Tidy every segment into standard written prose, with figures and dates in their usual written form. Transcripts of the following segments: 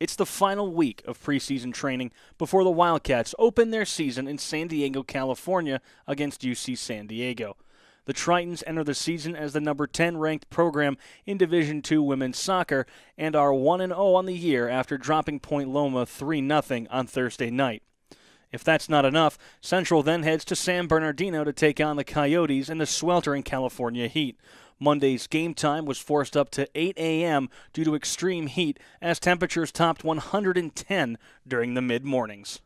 It's the final week of preseason training before the Wildcats open their season in San Diego, California against UC San Diego. The Tritons enter the season as the number 10 ranked program in Division II women's soccer and are 1-0 on the year after dropping Point Loma 3-0 on Thursday night. If that's not enough, Central then heads to San Bernardino to take on the Coyotes in the sweltering California heat. Monday's game time was forced up to 8 a.m. due to extreme heat as temperatures topped 110 during the mid-mornings.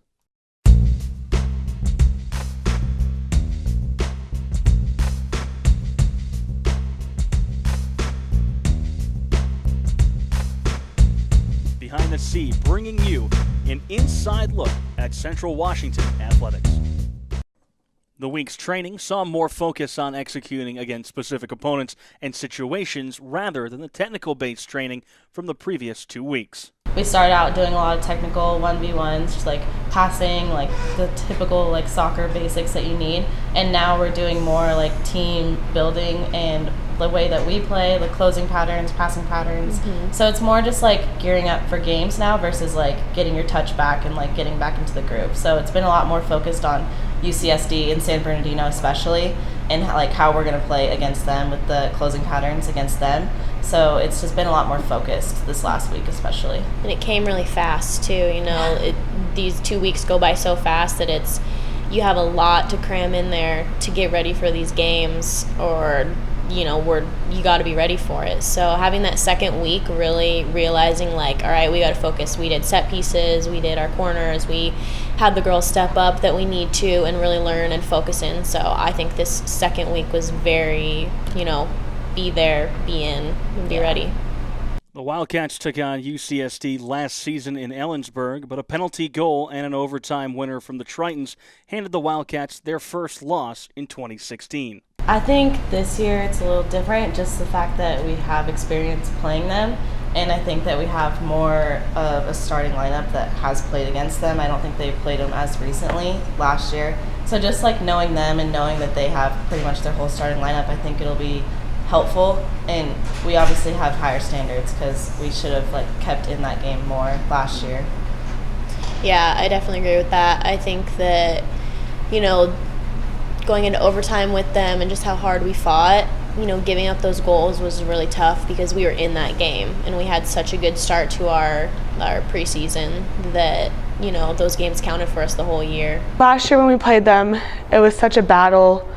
Behind the Sea, bringing you an inside look at Central Washington athletics. The week's training saw more focus on executing against specific opponents and situations rather than the technical-based training from the previous 2 weeks. We started out doing a lot of technical 1v1s, just like passing, like the typical like soccer basics that you need. And now we're doing more like team building and the way that we play, like closing patterns, passing patterns. So it's more just like gearing up for games now versus like getting your touch back and like getting back into the groove. So it's been a lot more focused on UCSD and San Bernardino especially, and like how we're going to play against them with the closing patterns against them. So it's just been a lot more focused this last week especially. And it came really fast too, you know. These 2 weeks go by so fast that you have a lot to cram in there to get ready for these games, or you got to be ready for it. So having that second week, really realizing like, all right, we got to focus. We did set pieces, we did our corners, we had the girls step up that we need to and really learn and focus in. So I think this second week was very, be there, be in, and be ready. The Wildcats took on UCSD last season in Ellensburg, but a penalty goal and an overtime winner from the Tritons handed the Wildcats their first loss in 2016. I think this year it's a little different, just the fact that we have experience playing them, and I think that we have more of a starting lineup that has played against them. I don't think they've played them as recently last year. So just like knowing them and knowing that they have pretty much their whole starting lineup, I think it'll be helpful. And we obviously have higher standards because we should have like kept in that game more last year. Yeah, I definitely agree with that. I think that, going into overtime with them and just how hard we fought, giving up those goals was really tough because we were in that game and we had such a good start to our preseason that, those games counted for us the whole year. Last year when we played them, it was such a battle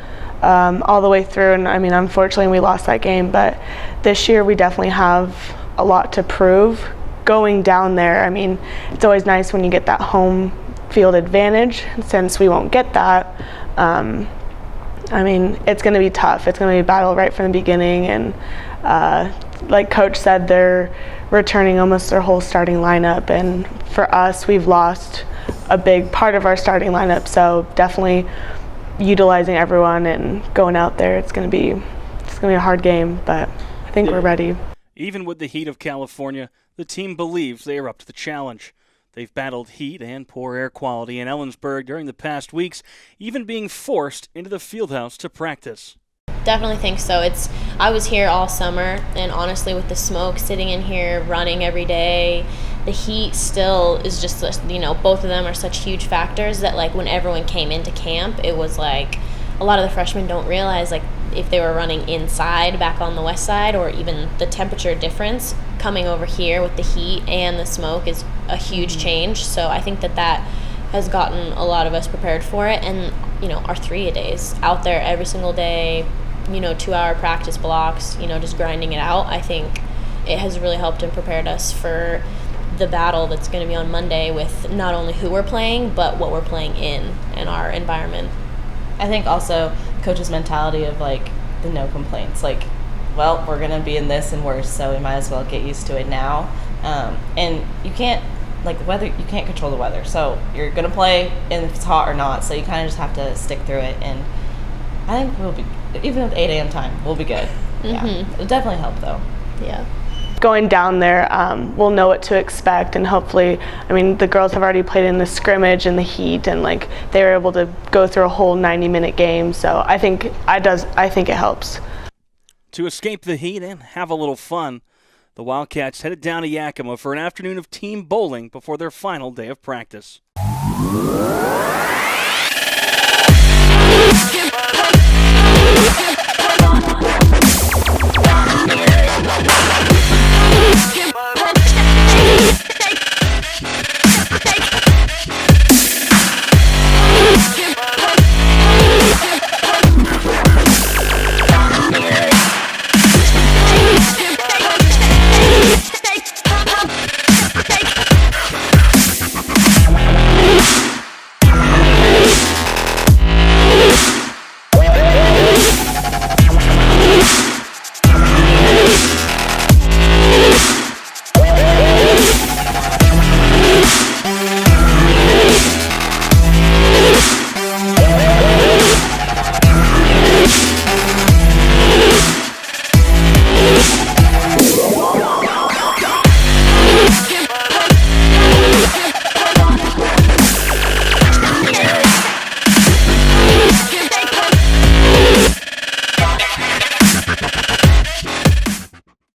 all the way through, and I mean, unfortunately we lost that game, but this year we definitely have a lot to prove going down there. I mean, it's always nice when you get that home field advantage. Since we won't get that, I mean, it's going to be tough. It's going to be a battle right from the beginning, and like Coach said, they're returning almost their whole starting lineup, and for us, we've lost a big part of our starting lineup, so definitely utilizing everyone and going out there, it's going to be a hard game, but I think we're ready. Even with the heat of California, the team believes they are up to the challenge. They've battled heat and poor air quality in Ellensburg during the past weeks, even being forced into the fieldhouse to practice. Definitely think so. I was here all summer, and honestly, with the smoke sitting in here, running every day, the heat still is just, both of them are such huge factors that, like, when everyone came into camp, it was like a lot of the freshmen don't realize, like, if they were running inside back on the west side, or even the temperature difference coming over here with the heat and the smoke is a huge change. So I think that has gotten a lot of us prepared for it. And, our 3-a-days out there every single day, 2-hour practice blocks, just grinding it out, I think it has really helped and prepared us for the battle that's going to be on Monday with not only who we're playing, but what we're playing in our environment. I think also Coach's mentality of like the no complaints, like, well, we're going to be in this and worse, so we might as well get used to it now. And you can't, you can't control the weather, so you're going to play and if it's hot or not, so you kind of just have to stick through it, and I think we'll be, even with 8 a.m. time, we'll be good. Yeah, it'll definitely help though. Yeah. Going down there, we'll know what to expect, and hopefully, I mean, the girls have already played in the scrimmage and the heat, and like they were able to go through a whole 90-minute game. So I think it helps. To escape the heat and have a little fun, The Wildcats headed down to Yakima for an afternoon of team bowling before their final day of practice.